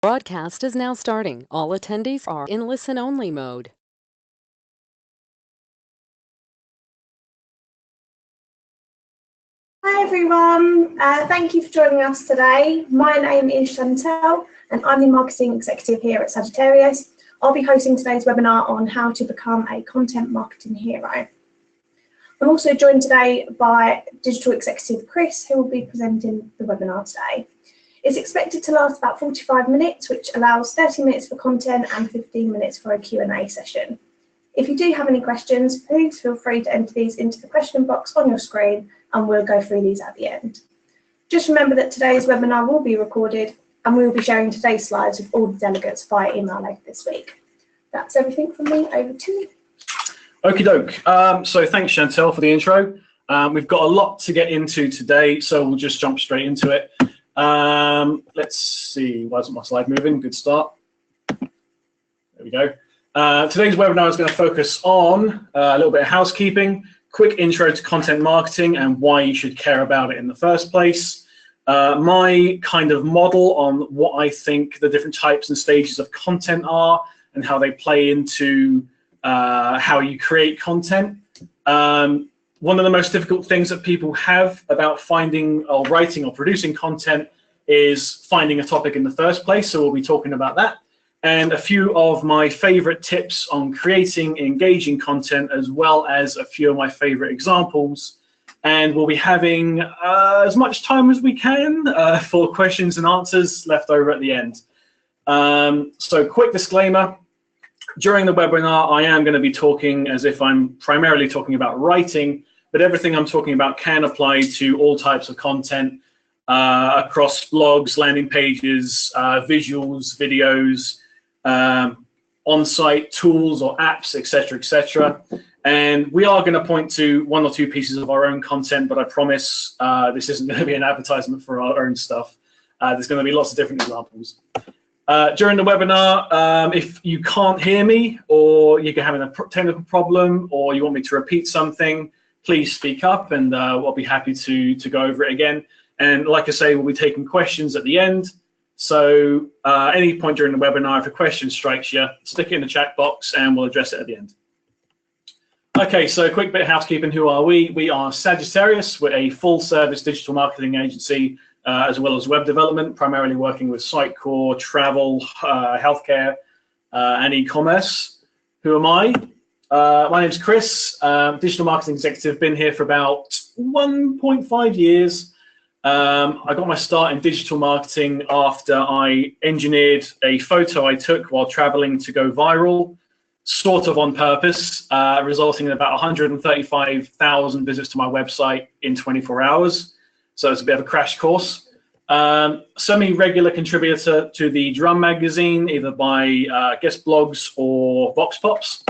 Broadcast is now starting. All attendees are in listen-only mode. Hi everyone, thank you for joining us today. My name is Chantel and I'm the Marketing Executive here at Sagittarius. I'll be hosting today's webinar on how to become a content marketing hero. I'm also joined today by Digital Executive Kris, who will be presenting the webinar today. It's expected to last about 45 minutes, which allows 30 minutes for content and 15 minutes for a Q&A session. If you do have any questions, please feel free to enter these into the question box on your screen and we'll go through these at the end. Just remember that today's webinar will be recorded and we will be sharing today's slides with all the delegates via email later this week. That's everything from me, over to you. Okie doke. So thanks Chantel for the intro. We've got a lot to get into today, so we'll just jump straight into it. Let's see, why isn't my slide moving? Good start. There we go. Today's webinar is going to focus on a little bit of housekeeping, quick intro to content marketing and why you should care about it in the first place. My kind of model on what I think the different types and stages of content are and how they play into how you create content. One of the most difficult things that people have about finding or writing or producing content is finding a topic in the first place. So we'll be talking about that. And a few of my favorite tips on creating engaging content, as well as a few of my favorite examples. And we'll be having as much time as we can for questions and answers left over at the end. So quick disclaimer, during the webinar, I am going to be talking as if I'm primarily talking about writing, but everything I'm talking about can apply to all types of content across blogs, landing pages, visuals, videos, on-site tools or apps, etc., etc. And we are going to point to one or two pieces of our own content, but I promise this isn't going to be an advertisement for our own stuff. There's going to be lots of different examples. During the webinar, if you can't hear me or you're having a technical problem or you want me to repeat something, please speak up and I'll be happy to go over it again. And like I say, we'll be taking questions at the end. So any point during the webinar, if a question strikes you, stick it in the chat box and we'll address it at the end. Okay, so a quick bit of housekeeping. Who are we? We are Sagittarius. We're a full-service digital marketing agency, as well as web development, primarily working with Sitecore, travel, healthcare, and e-commerce. Who am I? My name's Kris, digital marketing executive, been here for about 1.5 years. I got my start in digital marketing after I engineered a photo I took while traveling to go viral, sort of on purpose, resulting in about 135,000 visits to my website in 24 hours. So it's a bit of a crash course. Semi-regular contributor to the Drum magazine, either by guest blogs or Vox Pops.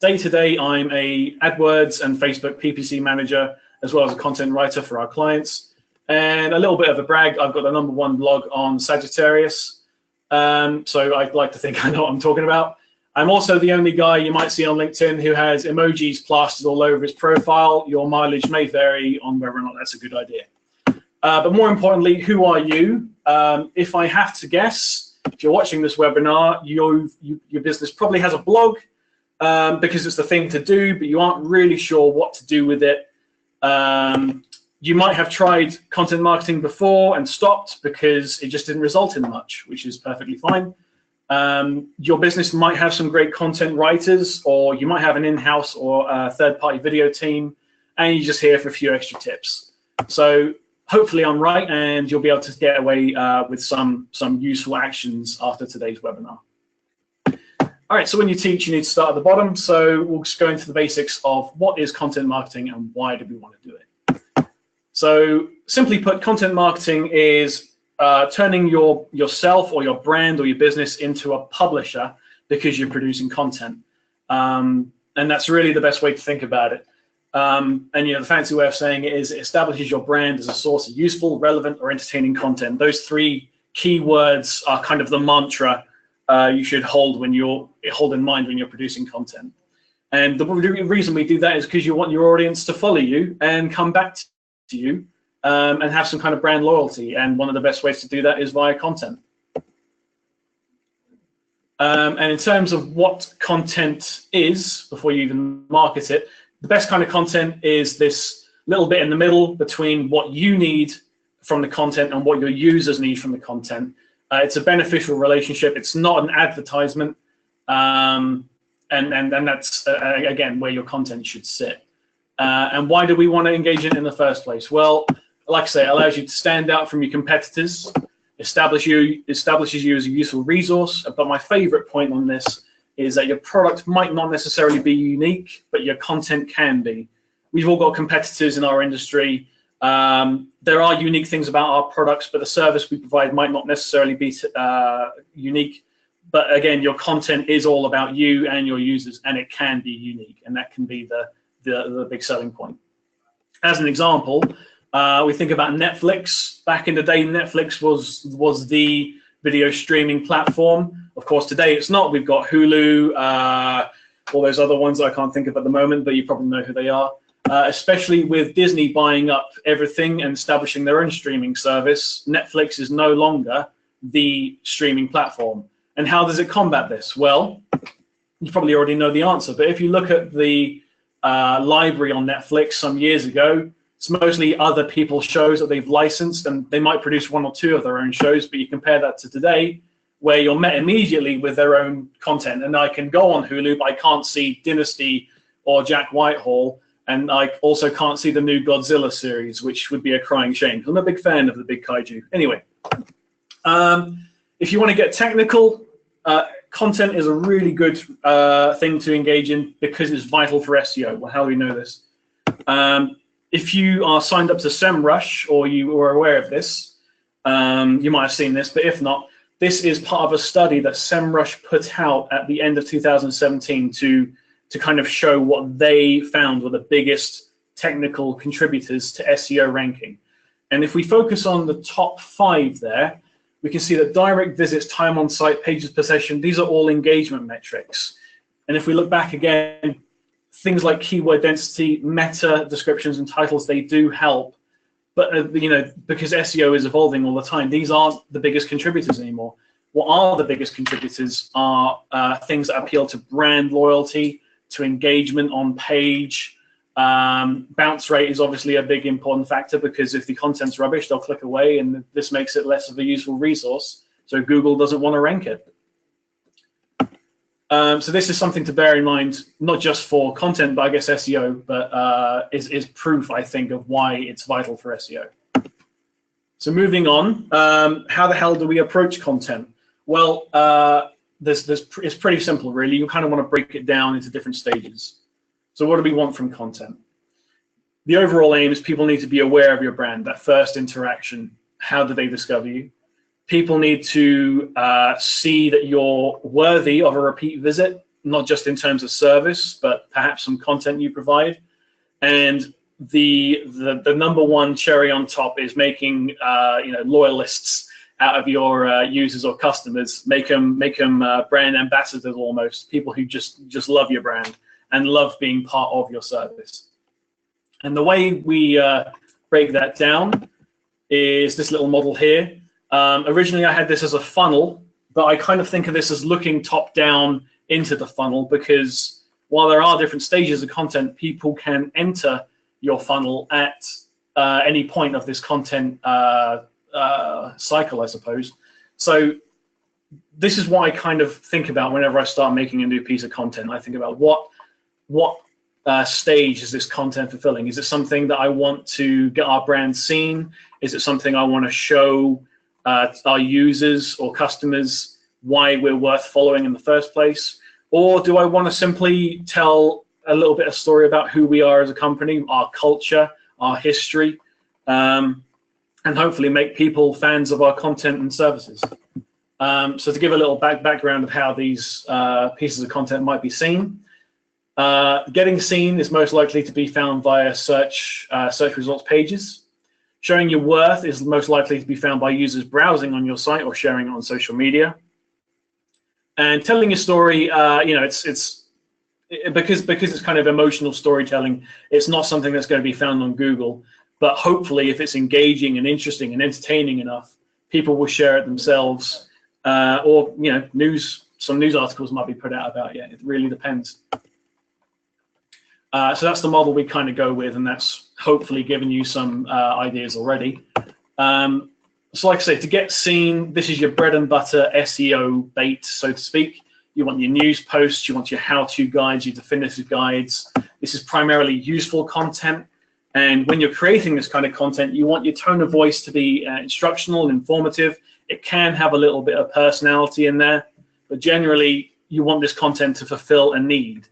Day to day, I'm a AdWords and Facebook PPC manager, as well as a content writer for our clients. And a little bit of a brag, I've got the #1 blog on Sagittarius. So I'd like to think I know what I'm talking about. I'm also the only guy you might see on LinkedIn who has emojis plastered all over his profile. Your mileage may vary on whether or not that's a good idea. But more importantly, who are you? If I have to guess, if you're watching this webinar, your business probably has a blog because it's the thing to do, but you aren't really sure what to do with it. You might have tried content marketing before and stopped because it just didn't result in much, which is perfectly fine. Your business might have some great content writers, or you might have an in-house or a third-party video team, and you're just here for a few extra tips. So hopefully I'm right, and you'll be able to get away with some useful actions after today's webinar. All right, so when you teach, you need to start at the bottom. So we'll just go into the basics of what is content marketing and why do we want to do it. So simply put, content marketing is turning yourself or your brand or your business into a publisher because you're producing content. And that's really the best way to think about it. And the fancy way of saying it is it establishes your brand as a source of useful, relevant, or entertaining content. Those three key words are kind of the mantra you should hold in mind when you're producing content. And the reason we do that is because you want your audience to follow you and come back to you and have some kind of brand loyalty. And one of the best ways to do that is via content. And in terms of what content is, before you even market it, the best kind of content is this little bit in the middle between what you need from the content and what your users need from the content. It's a beneficial relationship. It's not an advertisement. And that's, again, where your content should sit. And why do we want to engage in it in the first place? Well, like I say, it allows you to stand out from your competitors, establishes you as a useful resource. But my favorite point on this is that your product might not necessarily be unique, but your content can be. We've all got competitors in our industry. There are unique things about our products, but the service we provide might not necessarily be unique. But again, your content is all about you and your users, and it can be unique, and that can be the big selling point. As an example, we think about Netflix. Back in the day, Netflix was the video streaming platform. Of course, today it's not. We've got Hulu, all those other ones I can't think of at the moment, but you probably know who they are. Especially with Disney buying up everything and establishing their own streaming service, Netflix is no longer the streaming platform. And how does it combat this? Well, you probably already know the answer, but if you look at the library on Netflix some years ago, it's mostly other people's shows that they've licensed, and they might produce one or two of their own shows, but you compare that to today, where you're met immediately with their own content. And I can go on Hulu, but I can't see Dynasty or Jack Whitehall, and I also can't see the new Godzilla series, which would be a crying shame. I'm a big fan of the big kaiju. Anyway, if you want to get technical, content is a really good thing to engage in because it's vital for SEO. Well, how do we know this? If you are signed up to SEMRush, or you are aware of this, you might have seen this, but if not, this is part of a study that SEMRush put out at the end of 2017 to kind of show what they found were the biggest technical contributors to SEO ranking. And if we focus on the top 5 there, we can see that direct visits, time on site, pages per session, these are all engagement metrics. And if we look back again, things like keyword density, meta descriptions and titles, they do help. But you know, because SEO is evolving all the time, these aren't the biggest contributors anymore. What are the biggest contributors are things that appeal to brand loyalty, to engagement on page. Bounce rate is obviously a big important factor, because if the content's rubbish, they'll click away, and this makes it less of a useful resource. So Google doesn't want to rank it. So this is something to bear in mind, not just for content, but I guess SEO, but is proof, I think, of why it's vital for SEO. So moving on, how the hell do we approach content? Well, it's pretty simple, really. You kind of want to break it down into different stages. So what do we want from content? The overall aim is people need to be aware of your brand, that first interaction. How do they discover you? People need to see that you're worthy of a repeat visit, not just in terms of service, but perhaps some content you provide. And the number one cherry on top is making loyalists out of your users or customers. Make them brand ambassadors almost, people who just love your brand and love being part of your service. And the way we break that down is this little model here. Originally, I had this as a funnel, but I kind of think of this as looking top down into the funnel, because while there are different stages of content, people can enter your funnel at any point of this content cycle, I suppose. So this is what I kind of think about whenever I start making a new piece of content. I think about what stage is this content fulfilling? Is it something that I want to get our brand seen? Is it something I want to show our users or customers why we're worth following in the first place? Or do I want to simply tell a little bit of story about who we are as a company, our culture, our history, and hopefully make people fans of our content and services? So to give a little background of how these pieces of content might be seen, getting seen is most likely to be found via search results pages. Showing your worth is most likely to be found by users browsing on your site or sharing it on social media. And telling your story, it's because it's kind of emotional storytelling. It's not something that's going to be found on Google, but hopefully, if it's engaging and interesting and entertaining enough, people will share it themselves. Or news some news articles might be put out about you. It really depends. So that's the model we kind of go with, and that's hopefully given you some ideas already. So like I say, to get seen, this is your bread and butter SEO bait, so to speak. You want your news posts, you want your how-to guides, your definitive guides. This is primarily useful content. And when you're creating this kind of content, you want your tone of voice to be instructional and informative. It can have a little bit of personality in there, but generally you want this content to fulfill a need.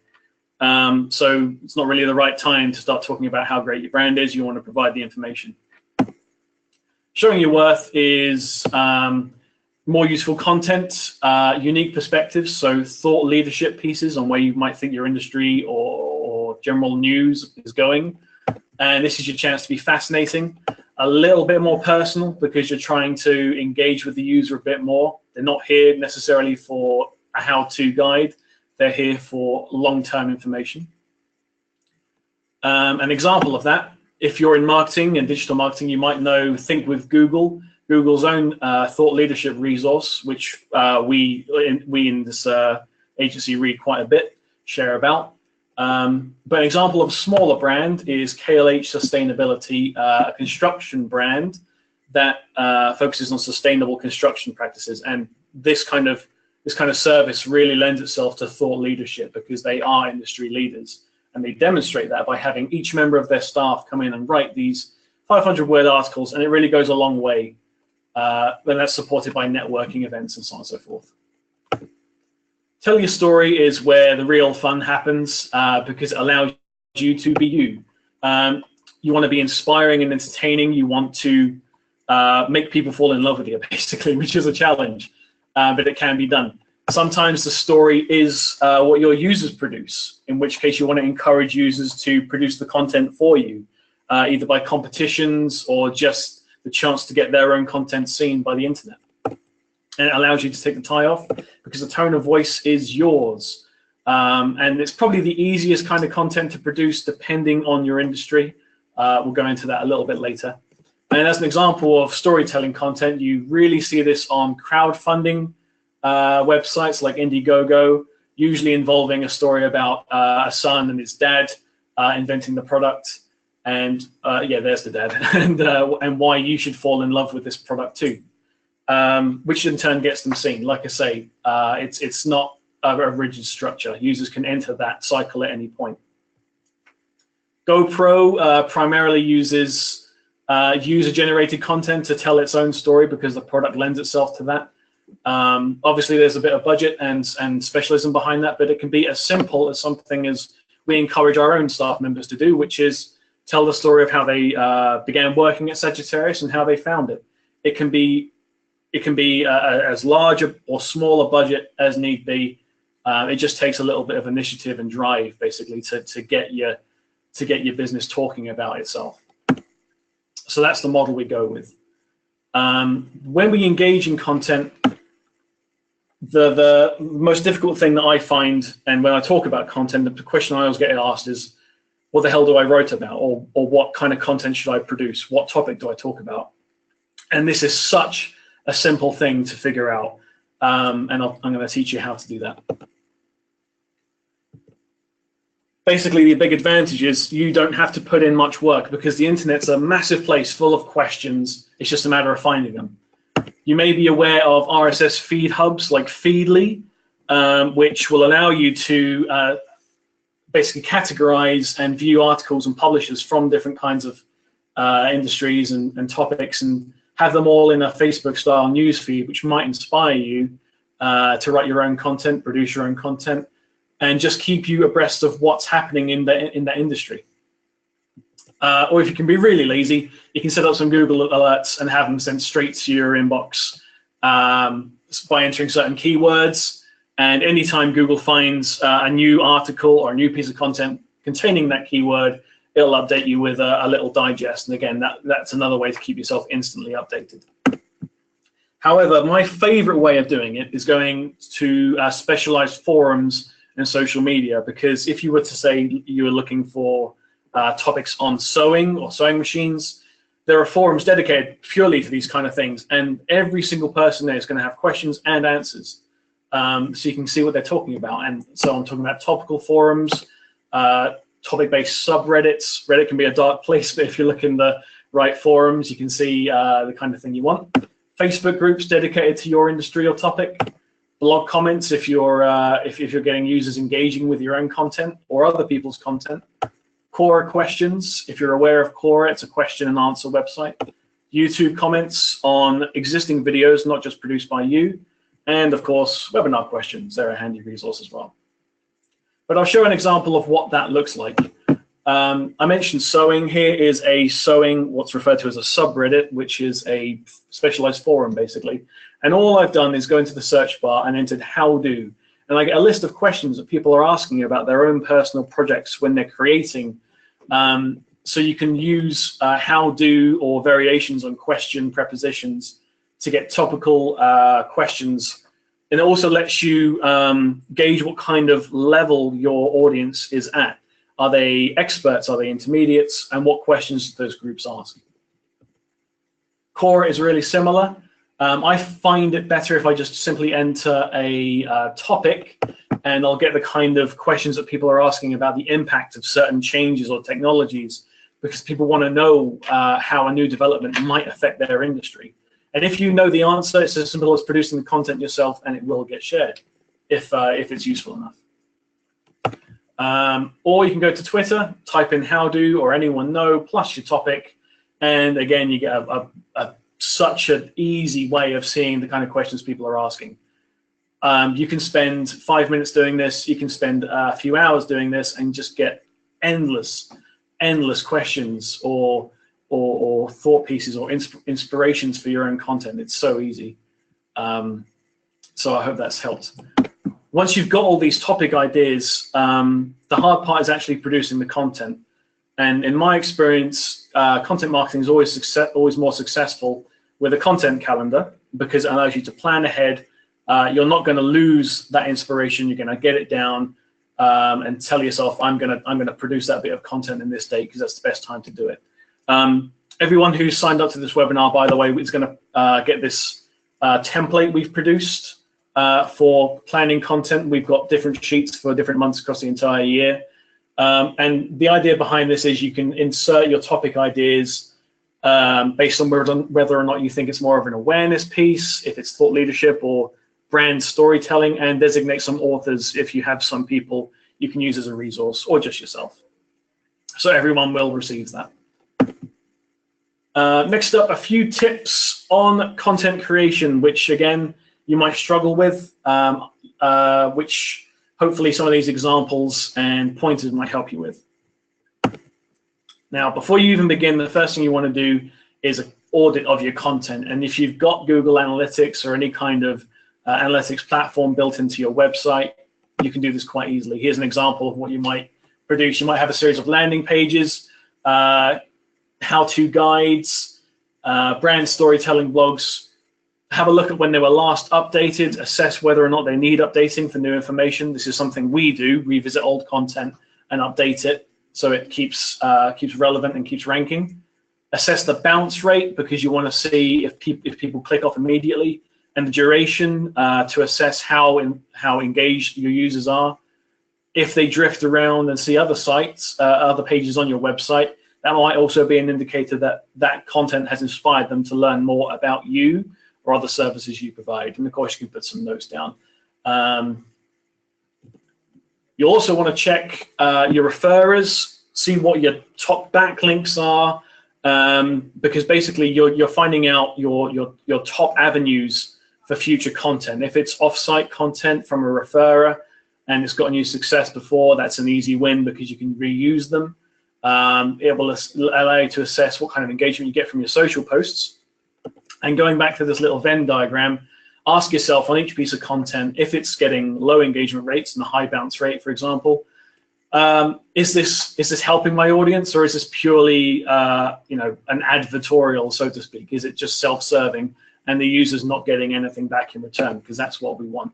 So it's not really the right time to start talking about how great your brand is. You want to provide the information. Showing your worth is more useful content, unique perspectives, so thought leadership pieces on where you might think your industry or general news is going. And this is your chance to be fascinating, a little bit more personal, because you're trying to engage with the user a bit more. They're not here necessarily for a how-to guide. They're here for long-term information. An example of that, if you're in marketing and digital marketing, you might know Think with Google, Google's own thought leadership resource, which we in this agency read quite a bit, share about. But an example of a smaller brand is KLH Sustainability, a construction brand that focuses on sustainable construction practices. And this kind of service really lends itself to thought leadership, because they are industry leaders, and they demonstrate that by having each member of their staff come in and write these 500-word articles, and it really goes a long way. And that's supported by networking events and so on and so forth. Tell your story is where the real fun happens, because it allows you to be you. You want to be inspiring and entertaining. You want to make people fall in love with you, basically, which is a challenge, but it can be done. Sometimes the story is what your users produce, in which case you want to encourage users to produce the content for you, either by competitions or just the chance to get their own content seen by the internet. And it allows you to take the tie off, because the tone of voice is yours. And it's probably the easiest kind of content to produce depending on your industry. We'll go into that a little bit later. And as an example of storytelling content, you really see this on crowdfunding websites like Indiegogo, usually involving a story about a son and his dad inventing the product. And yeah, there's the dad, and why you should fall in love with this product too. Which in turn gets them seen. Like I say, it's not a rigid structure. Users can enter that cycle at any point. GoPro primarily uses user-generated content to tell its own story, because the product lends itself to that. Obviously, there's a bit of budget and specialism behind that, but it can be as simple as something as we encourage our own staff members to do, which is tell the story of how they began working at Sagittarius and how they found it. It can be as large or smaller budget as need be. It just takes a little bit of initiative and drive, basically, to get your business talking about itself. So that's the model we go with. When we engage in content, the most difficult thing that I find, and when I talk about content, the question I always get asked is, what the hell do I write about, or what kind of content should I produce? What topic do I talk about? And this is such a simple thing to figure out, and I'm going to teach you how to do that. Basically, the big advantage is you don't have to put in much work, because the internet's a massive place full of questions. It's just a matter of finding them. You may be aware of RSS feed hubs like Feedly, which will allow you to basically categorize and view articles and publishers from different kinds of industries and topics, and have them all in a Facebook-style news feed, which might inspire you to write your own content, produce your own content, and just keep you abreast of what's happening in that industry. Or if you can be really lazy, you can set up some Google alerts and have them sent straight to your inbox by entering certain keywords. And anytime Google finds a new article or a new piece of content containing that keyword, it'll update you with a little digest. And again, that's another way to keep yourself instantly updated. However, my favorite way of doing it is going to specialized forums and social media, because if you were to say you were looking for topics on sewing or sewing machines, there are forums dedicated purely to these kind of things, and every single person there is going to have questions and answers. so you can see what they're talking about. And so I'm talking about topical forums, topic-based subreddits. Reddit can be a dark place, but if you look in the right forums, you can see the kind of thing you want. Facebook groups dedicated to your industry or topic. Blog comments if you're getting users engaging with your own content or other people's content. Quora questions, if you're aware of Quora, it's a question and answer website. YouTube comments on existing videos, not just produced by you. And of course, webinar questions, they're a handy resource as well. But I'll show an example of what that looks like. I mentioned sewing. Here is a sewing, what's referred to as a subreddit, which is a specialized forum basically. And all I've done is go into the search bar and entered how do. And I get a list of questions that people are asking about their own personal projects when they're creating. So you can use how do or variations on question prepositions to get topical questions. And it also lets you gauge what kind of level your audience is at. Are they experts? Are they intermediates? And what questions do those groups ask? Quora is really similar. I find it better if I just simply enter a topic, and I'll get the kind of questions that people are asking about the impact of certain changes or technologies, because people want to know how a new development might affect their industry. And if you know the answer, it's as simple as producing the content yourself, and it will get shared if it's useful enough. Or you can go to Twitter, type in how do or anyone know plus your topic, and again you get such an easy way of seeing the kind of questions people are asking. You can spend 5 minutes doing this, you can spend a few hours doing this, and just get endless questions or thought pieces or inspirations for your own content. It's so easy. So I hope that's helped. Once you've got all these topic ideas, the hard part is actually producing the content. And in my experience, content marketing is always more successful with a content calendar, because it allows you to plan ahead. You're not going to lose that inspiration. You're going to get it down and tell yourself, I'm going to produce that bit of content in this date because that's the best time to do it. Everyone who's signed up to this webinar, by the way, is going to get this template we've produced for planning content. We've got different sheets for different months across the entire year. And the idea behind this is you can insert your topic ideas based on whether or not you think it's more of an awareness piece, if it's thought leadership or brand storytelling, and designate some authors if you have some people you can use as a resource, or just yourself. So everyone will receive that. Next up, a few tips on content creation, which again, you might struggle with, which hopefully some of these examples and pointers might help you with. Now, before you even begin, the first thing you want to do is an audit of your content. And if you've got Google Analytics or any kind of analytics platform built into your website, you can do this quite easily. Here's an example of what you might produce. You might have a series of landing pages, how-to guides, brand storytelling blogs. Have a look at when they were last updated, assess whether or not they need updating for new information. This is something we do, revisit old content and update it so it keeps relevant and keeps ranking. Assess the bounce rate, because you want to see if people click off immediately, and the duration to assess how engaged your users are. If they drift around and see other sites, other pages on your website, that might also be an indicator that that content has inspired them to learn more about you or other services you provide. And of course, you can put some notes down. You also want to check your referrers, see what your top backlinks are, because basically you're finding out your top avenues for future content. If it's off-site content from a referrer and it's gotten you success before, that's an easy win because you can reuse them. It will allow you to assess what kind of engagement you get from your social posts. And going back to this little Venn diagram, ask yourself on each piece of content, if it's getting low engagement rates and a high bounce rate, for example, is this helping my audience, or is this purely an advertorial, so to speak? Is it just self-serving and the user's not getting anything back in return? Because that's what we want.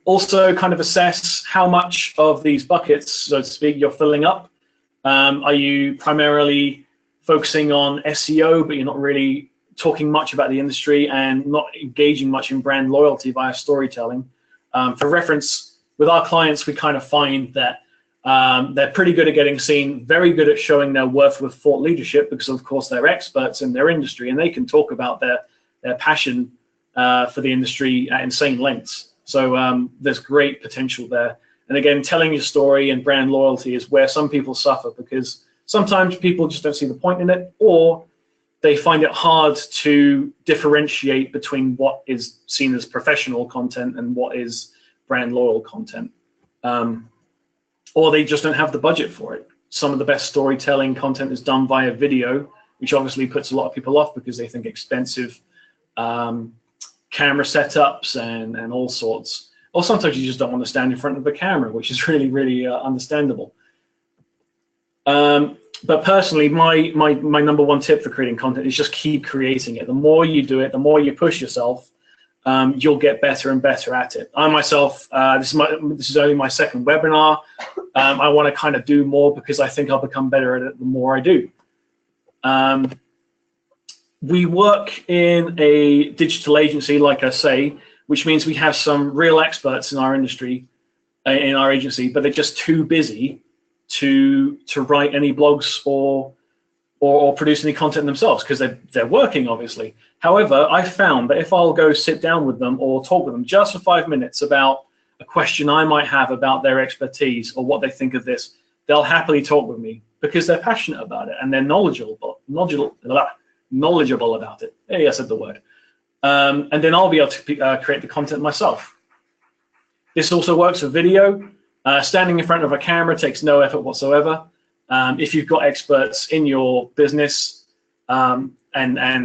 Also, kind of assess how much of these buckets, so to speak, you're filling up. Are you primarily focusing on SEO, but you're not really talking much about the industry and not engaging much in brand loyalty via storytelling. For reference, with our clients, we kind of find that they're pretty good at getting seen, very good at showing their worth with thought leadership, because of course they're experts in their industry and they can talk about their passion for the industry at insane lengths. So there's great potential there. And again, telling your story and brand loyalty is where some people suffer, because sometimes people just don't see the point in it, or they find it hard to differentiate between what is seen as professional content and what is brand loyal content. Or they just don't have the budget for it. Some of the best storytelling content is done via video, which obviously puts a lot of people off because they think expensive camera setups and all sorts. Or sometimes you just don't want to stand in front of the camera, which is really, really understandable. But personally, my number one tip for creating content is just keep creating it. The more you do it, the more you push yourself, you'll get better and better at it. I myself, this is only my second webinar. I want to kind of do more because I think I'll become better at it the more I do. We work in a digital agency, like I say, which means we have some real experts in our industry, in our agency, but they're just too busy to write any blogs or produce any content themselves, because they're working, obviously. However, I found that if I'll go sit down with them or talk with them just for 5 minutes about a question I might have about their expertise or what they think of this, they'll happily talk with me because they're passionate about it and they're knowledgeable about it. Hey, I said the word. And then I'll be able to create the content myself. This also works for video. Standing in front of a camera takes no effort whatsoever. If you've got experts in your business and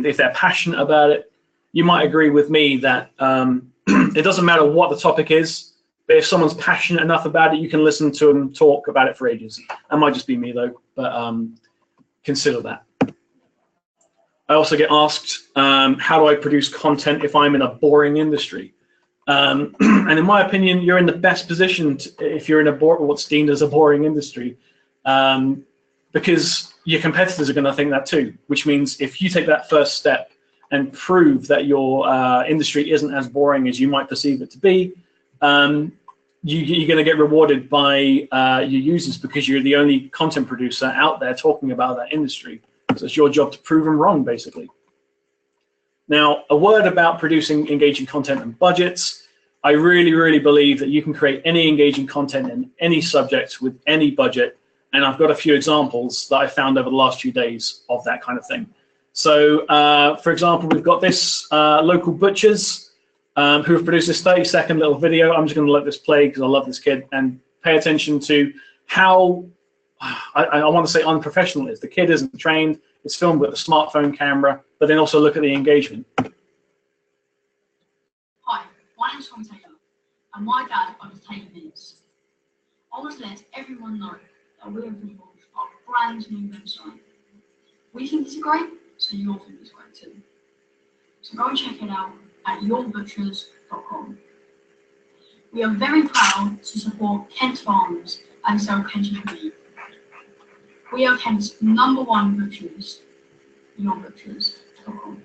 if they're passionate about it, you might agree with me that it doesn't matter what the topic is, but if someone's passionate enough about it, you can listen to them talk about it for ages. That might just be me though, but consider that. I also get asked, how do I produce content if I'm in a boring industry? And in my opinion, you're in the best position if you're in what's deemed as a boring industry, because your competitors are going to think that too, which means if you take that first step and prove that your industry isn't as boring as you might perceive it to be, you're going to get rewarded by your users, because you're the only content producer out there talking about that industry. So it's your job to prove them wrong, basically. Now, a word about producing engaging content and budgets. I really, really believe that you can create any engaging content in any subject with any budget. And I've got a few examples that I found over the last few days of that kind of thing. So, for example, we've got this local butchers who have produced this 30-second little video. I'm just going to let this play because I love this kid, and pay attention to how, I want to say unprofessional it is. The kid isn't trained. It's filmed with a smartphone camera, but then also look at the engagement. Hi, my name's Tom Taylor, and my dad owns Taylor Mints. I want to let everyone know that we have launched our brand new website. We think it's great, so you'll think it's great too. So go and check it out at yourbutchers.com. We are very proud to support Kent farmers and sell Kentish meat. We are Kent's #1 butchers, yourbutchers.com.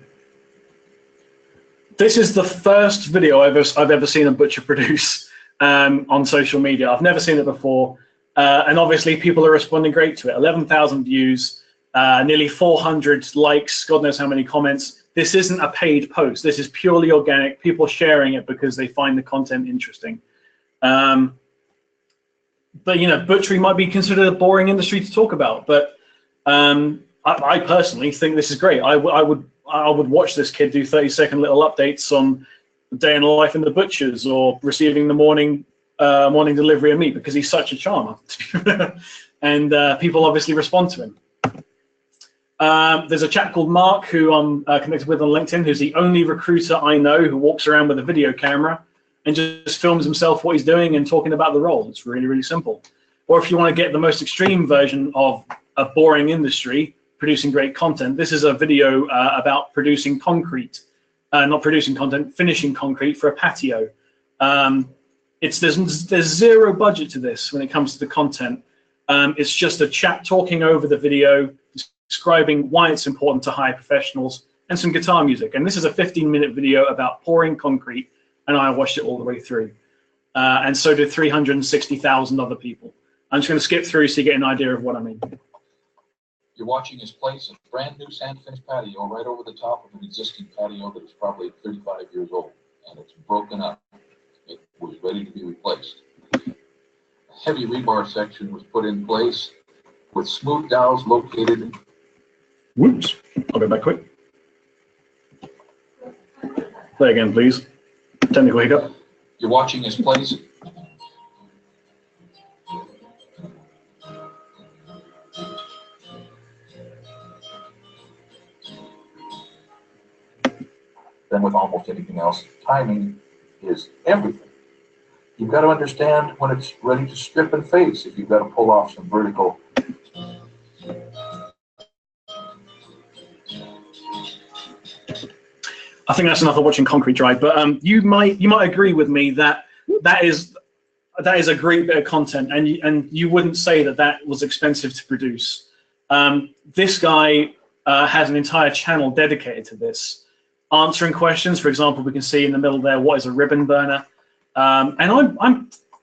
This is the first video I've ever seen a butcher produce on social media. I've never seen it before, and obviously people are responding great to it. 11,000 views, nearly 400 likes, God knows how many comments. This isn't a paid post. This is purely organic, people sharing it because they find the content interesting. But you know, butchery might be considered a boring industry to talk about, but I personally think this is great. I would watch this kid do 30-second little updates on the day in life in the butchers, or receiving the morning delivery of meat, because he's such a charmer. And people obviously respond to him. There's a chap called Mark who I'm connected with on LinkedIn, who's the only recruiter I know who walks around with a video camera and just films himself what he's doing and talking about the role. It's really, really simple. Or if you want to get the most extreme version of a boring industry, producing great content, this is a video about producing concrete, not producing content, finishing concrete for a patio. There's zero budget to this when it comes to the content. It's just a chap talking over the video, describing why it's important to hire professionals, and some guitar music. And this is a 15-minute video about pouring concrete, and I watched it all the way through. And so did 360,000 other people. I'm just going to skip through so you get an idea of what I mean. You're watching us place a brand new sand finished patio right over the top of an existing patio that is probably 35 years old, and it's broken up. It was ready to be replaced. A heavy rebar section was put in place with smooth dowels located. Whoops, I'll go back quick. Play again, please. Technical hiccup. You're watching us place. Then with almost anything else, timing is everything. You've got to understand when it's ready to strip and face if you've got to pull off some vertical. I think that's enough of watching concrete dry, but you might agree with me that that is a great bit of content, and you wouldn't say that was expensive to produce. This guy has an entire channel dedicated to this, answering questions. For example, we can see in the middle there, what is a ribbon burner? And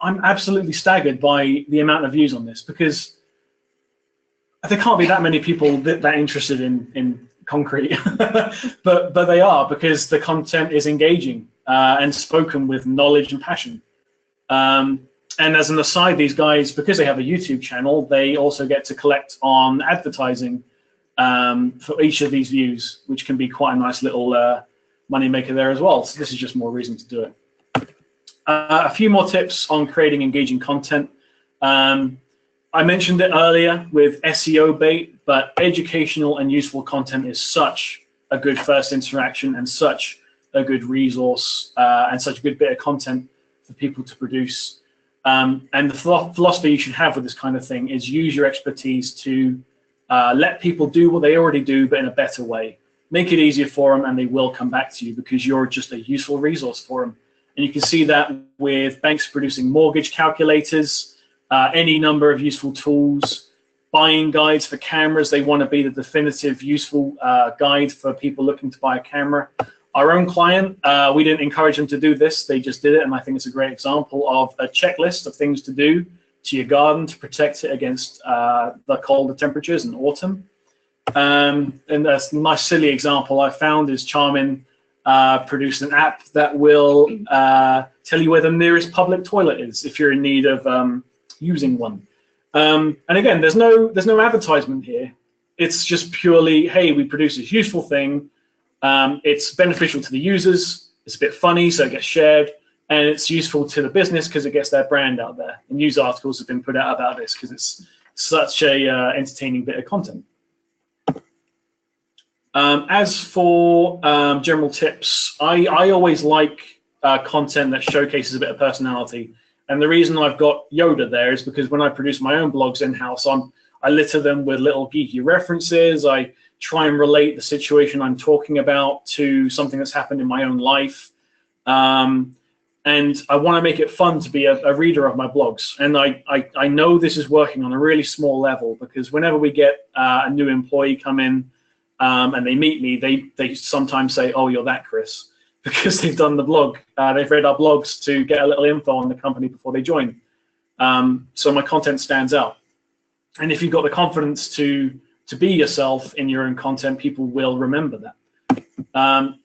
I'm absolutely staggered by the amount of views on this, because there can't be that many people that interested in concrete, but they are, because the content is engaging and spoken with knowledge and passion. And as an aside, these guys, because they have a YouTube channel, they also get to collect on advertising for each of these views, which can be quite a nice little money maker there as well. So this is just more reason to do it. A few more tips on creating engaging content. I mentioned it earlier with SEO bait, but educational and useful content is such a good first interaction and such a good resource and such a good bit of content for people to produce. And the philosophy you should have with this kind of thing is use your expertise to let people do what they already do, but in a better way. Make it easier for them, and they will come back to you because you're just a useful resource for them. And you can see that with banks producing mortgage calculators, any number of useful tools, buying guides for cameras. They want to be the definitive useful guide for people looking to buy a camera. Our own client, we didn't encourage them to do this. They just did it, and I think it's a great example of a checklist of things to do to your garden to protect it against the colder temperatures in autumn. And a nice silly example I found is Charmin produced an app that will tell you where the nearest public toilet is if you're in need of using one. And again, there's no advertisement here. It's just purely, hey, we produce this useful thing. It's beneficial to the users. It's a bit funny, so it gets shared, and it's useful to the business because it gets their brand out there. And news articles have been put out about this because it's such a entertaining bit of content. As for general tips, I always like content that showcases a bit of personality. And the reason I've got Yoda there is because when I produce my own blogs in-house, I litter them with little geeky references. I try and relate the situation I'm talking about to something that's happened in my own life. And I want to make it fun to be a reader of my blogs. And I know this is working on a really small level, because whenever we get a new employee come in and they meet me, they sometimes say, oh, you're that Kris, because they've done the blog. They've read our blogs to get a little info on the company before they join. So my content stands out. And if you've got the confidence to be yourself in your own content, people will remember that.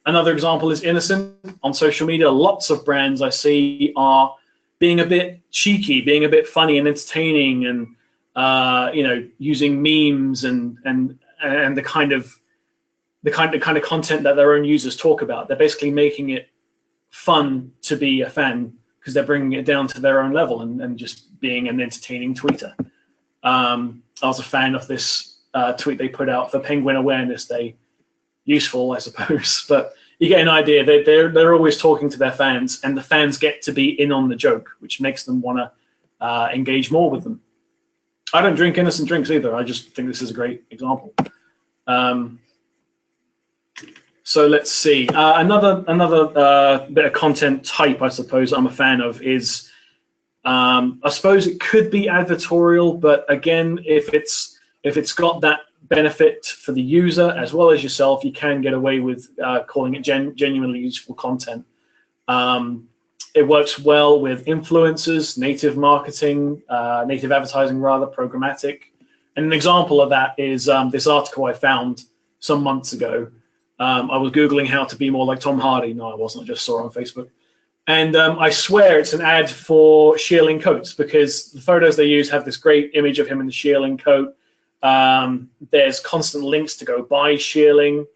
Another example is Innocent on social media. Lots of brands I see are being a bit cheeky, being a bit funny and entertaining, and using memes and the kind of content that their own users talk about. They're basically making it fun to be a fan because they're bringing it down to their own level and just being an entertaining tweeter. I was a fan of this tweet they put out for Penguin Awareness Day. Useful, I suppose, but you get an idea. They're always talking to their fans, and the fans get to be in on the joke, which makes them want to engage more with them. I don't drink Innocent drinks either. I just think this is a great example. So let's see. Another bit of content type I suppose I'm a fan of is, I suppose it could be advertorial, but again, if it's got that benefit for the user as well as yourself, you can get away with calling it genuinely useful content. It works well with influencers, native marketing, native advertising rather, programmatic. And an example of that is this article I found some months ago. I was Googling how to be more like Tom Hardy. No, I wasn't, I just saw it on Facebook. And I swear it's an ad for shearling coats, because the photos they use have this great image of him in the shearling coat. There's constant links to go buy shearling.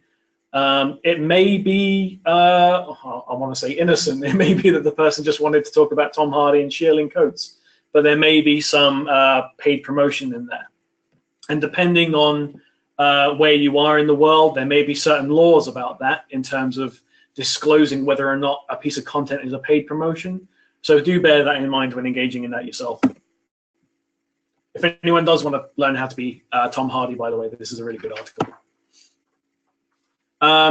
It may be, I want to say innocent. It may be that the person just wanted to talk about Tom Hardy and shearling coats, but there may be some paid promotion in there. And depending on where you are in the world, there may be certain laws about that in terms of disclosing whether or not a piece of content is a paid promotion. So do bear that in mind when engaging in that yourself. If anyone does want to learn how to be Tom Hardy, by the way, this is a really good article.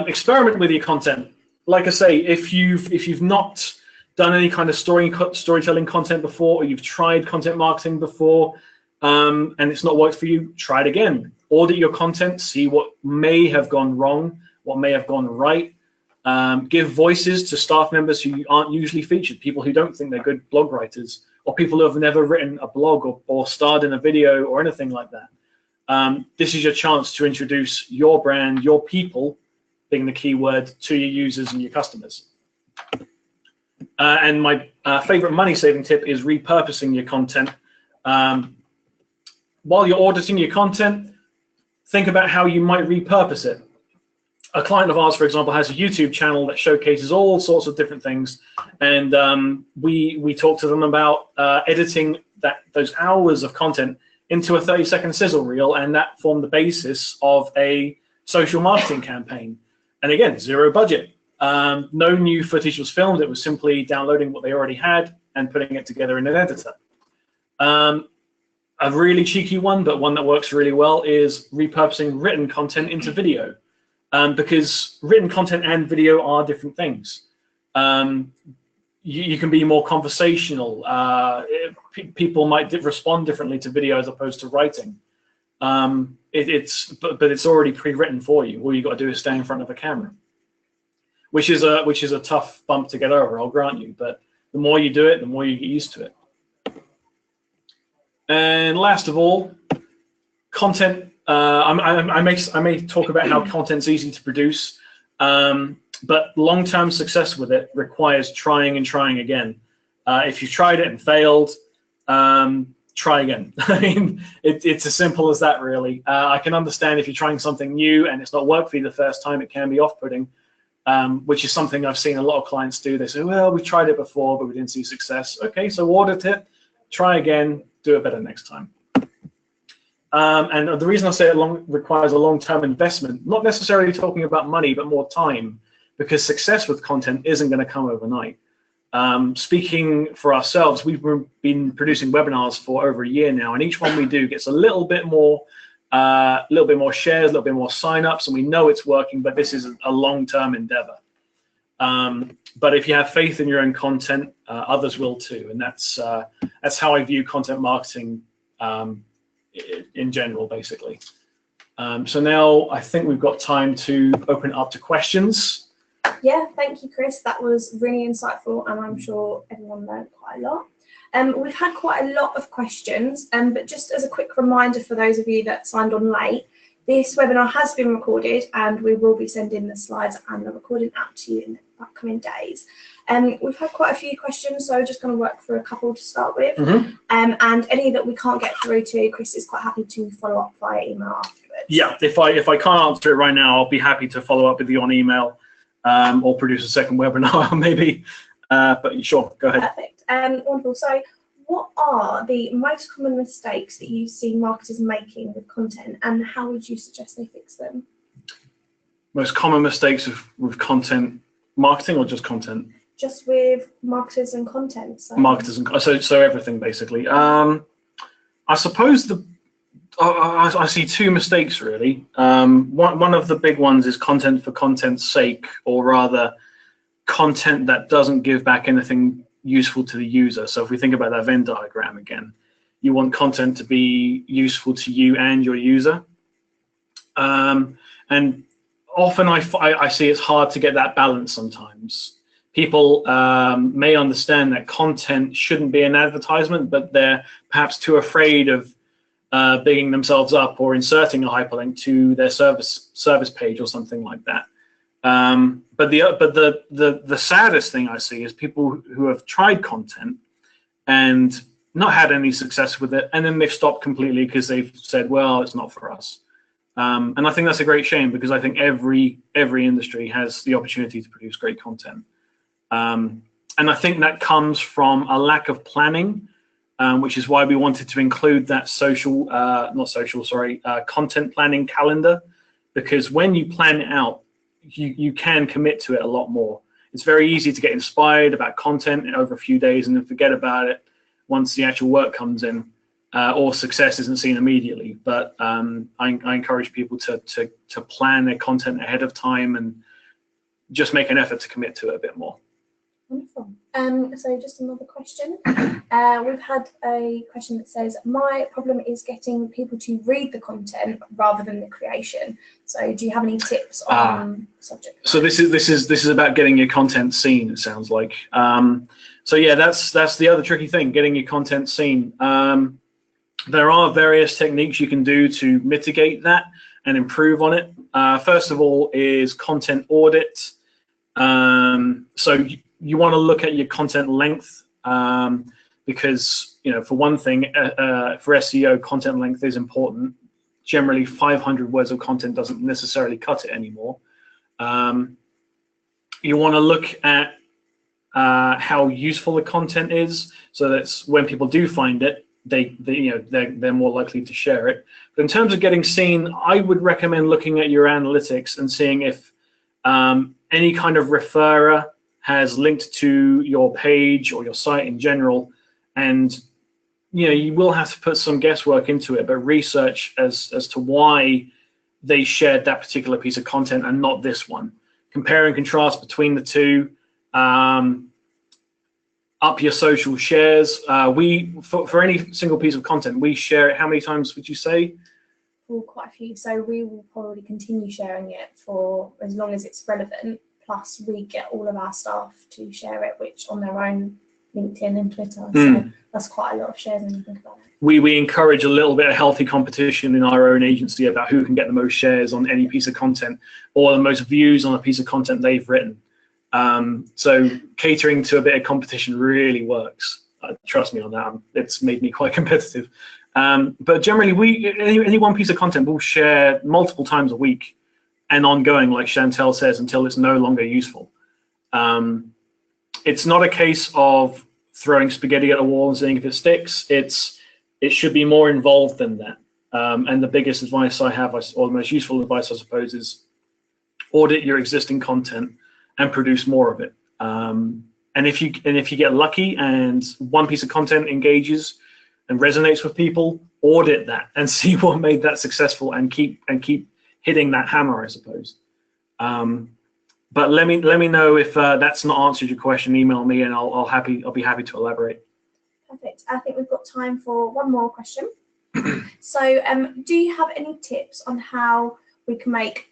Experiment with your content. Like I say, if you've not done any kind of storytelling content before, or you've tried content marketing before, and it's not worked for you, try it again. Audit your content, see what may have gone wrong, what may have gone right. Give voices to staff members who aren't usually featured, people who don't think they're good blog writers, or people who have never written a blog or starred in a video or anything like that. This is your chance to introduce your brand, your people, being the key word, to your users and your customers. And my favorite money-saving tip is repurposing your content. While you're auditing your content, think about how you might repurpose it. A client of ours, for example, has a YouTube channel that showcases all sorts of different things, and we talked to them about editing those hours of content into a 30-second sizzle reel, and that formed the basis of a social marketing campaign. And again, zero budget. No new footage was filmed. It was simply downloading what they already had and putting it together in an editor. A really cheeky one, but one that works really well, is repurposing written content into video. Because written content and video are different things. You can be more conversational. People might respond differently to video as opposed to writing. But it's already pre-written for you. All you got to do is stand in front of a camera, which is a tough bump to get over, I'll grant you. But the more you do it, the more you get used to it. And last of all, content. I may talk about how content's easy to produce, but long-term success with it requires trying and trying again. If you've tried it and failed, try again. I mean, it's as simple as that, really. I can understand if you're trying something new and it's not worked for you the first time, it can be off-putting, which is something I've seen a lot of clients do. They say, well, we tried it before, but we didn't see success. Okay, so audit it, try again, do it better next time. And the reason I say it requires a long-term investment, not necessarily talking about money, but more time, because success with content isn't going to come overnight. Speaking for ourselves, we've been producing webinars for over a year now, and each one we do gets a little bit more shares, a little bit more signups, and we know it's working, but this is a long-term endeavor. But if you have faith in your own content, others will too, and that's how I view content marketing in general, basically. So now I think we've got time to open it up to questions. Yeah, thank you, Kris. That was really insightful, and I'm sure everyone learned quite a lot. We've had quite a lot of questions, but just as a quick reminder for those of you that signed on late, this webinar has been recorded, and we will be sending the slides and the recording out to you in the upcoming days. We've had quite a few questions, so I'm just going to work through a couple to start with. And any that we can't get through to, Kris is quite happy to follow up via email afterwards. Yeah, if I can't answer it right now, I'll be happy to follow up with you on email, or produce a second webinar maybe. But sure, go ahead. Perfect. Wonderful. So what are the most common mistakes that you see marketers making with content, and how would you suggest they fix them? Most common mistakes with content marketing, or just content? Just with marketers and content. So. Marketers and so everything basically. I suppose I see two mistakes really. One of the big ones is content for content's sake, or rather content that doesn't give back anything useful to the user. So if we think about that Venn diagram again, you want content to be useful to you and your user. And often I see it's hard to get that balance sometimes. People may understand that content shouldn't be an advertisement, but they're perhaps too afraid of bigging themselves up or inserting a hyperlink to their service page or something like that. But the saddest thing I see is people who have tried content and not had any success with it, and then they've stopped completely because they've said, well, it's not for us. And I think that's a great shame, because I think every industry has the opportunity to produce great content. And I think that comes from a lack of planning, which is why we wanted to include that content planning calendar, because when you plan it out, you can commit to it a lot more. It's very easy to get inspired about content over a few days and then forget about it once the actual work comes in, or success isn't seen immediately. But I encourage people to plan their content ahead of time and just make an effort to commit to it a bit more. Wonderful. So just another question. We've had a question that says, my problem is getting people to read the content rather than the creation. So do you have any tips on the subject? So this is about getting your content seen, it sounds like. So yeah, that's the other tricky thing, getting your content seen. There are various techniques you can do to mitigate that and improve on it. First of all is content audit. So you want to look at your content length, because, you know, for one thing, for SEO, content length is important. Generally, 500 words of content doesn't necessarily cut it anymore. You want to look at how useful the content is, so that when people do find it, they're more likely to share it. But in terms of getting seen, I would recommend looking at your analytics and seeing if any kind of referrer has linked to your page or your site in general. And you will have to put some guesswork into it, but research as to why they shared that particular piece of content and not this one. Compare and contrast between the two. Up your social shares. For any single piece of content, we share it. How many times would you say? Well, quite a few. So we will probably continue sharing it for as long as it's relevant. Plus, we get all of our staff to share it, which on their own LinkedIn and Twitter. So that's quite a lot of shares when you think about it. We encourage a little bit of healthy competition in our own agency about who can get the most shares on any piece of content or the most views on a piece of content they've written. So catering to a bit of competition really works. Trust me on that. It's made me quite competitive. But generally, any one piece of content we'll share multiple times a week and ongoing, like Chantel says, until it's no longer useful. It's not a case of throwing spaghetti at a wall and seeing if it sticks. It should be more involved than that. And the biggest advice I have, or the most useful advice, I suppose, is audit your existing content and produce more of it. And if you get lucky and one piece of content engages and resonates with people, audit that and see what made that successful, and keep hitting that hammer, I suppose. But let me know if that's not answered your question. Email me and I'll be happy to elaborate. Perfect. I think we've got time for one more question. So do you have any tips on how we can make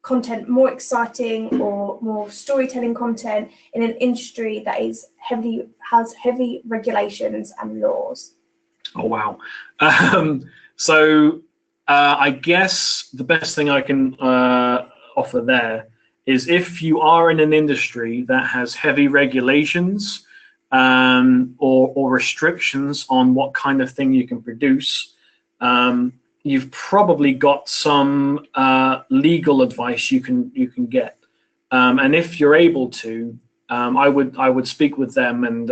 content more exciting or more storytelling content in an industry that has heavy regulations and laws? Oh, wow. So I guess the best thing I can offer there is, if you are in an industry that has heavy regulations or restrictions on what kind of thing you can produce, you've probably got some legal advice you can get. And if you're able to, I would speak with them and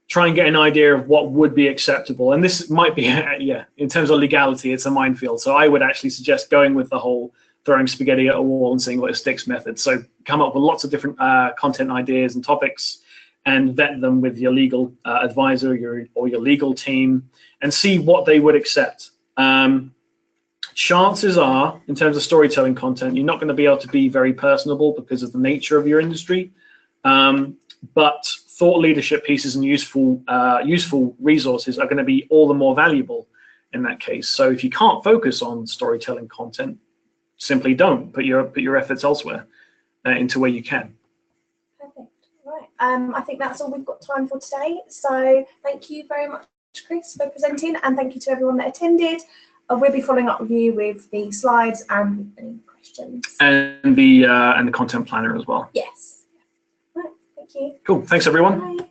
try and get an idea of what would be acceptable. And this might be, yeah, in terms of legality, it's a minefield. So I would actually suggest going with the whole throwing spaghetti at a wall and seeing what it sticks method. So come up with lots of different content ideas and topics and vet them with your legal advisor or your legal team and see what they would accept. Chances are, in terms of storytelling content, you're not going to be able to be very personable because of the nature of your industry. But thought leadership pieces and useful resources are going to be all the more valuable in that case. So if you can't focus on storytelling content, simply don't. Put your efforts elsewhere, into where you can. Perfect. Right. I think that's all we've got time for today. So thank you very much, Kris, for presenting, and thank you to everyone that attended. We'll be following up with you with the slides and any questions. And the content planner as well. Yes. Right. Thank you. Cool. Thanks, everyone. Bye.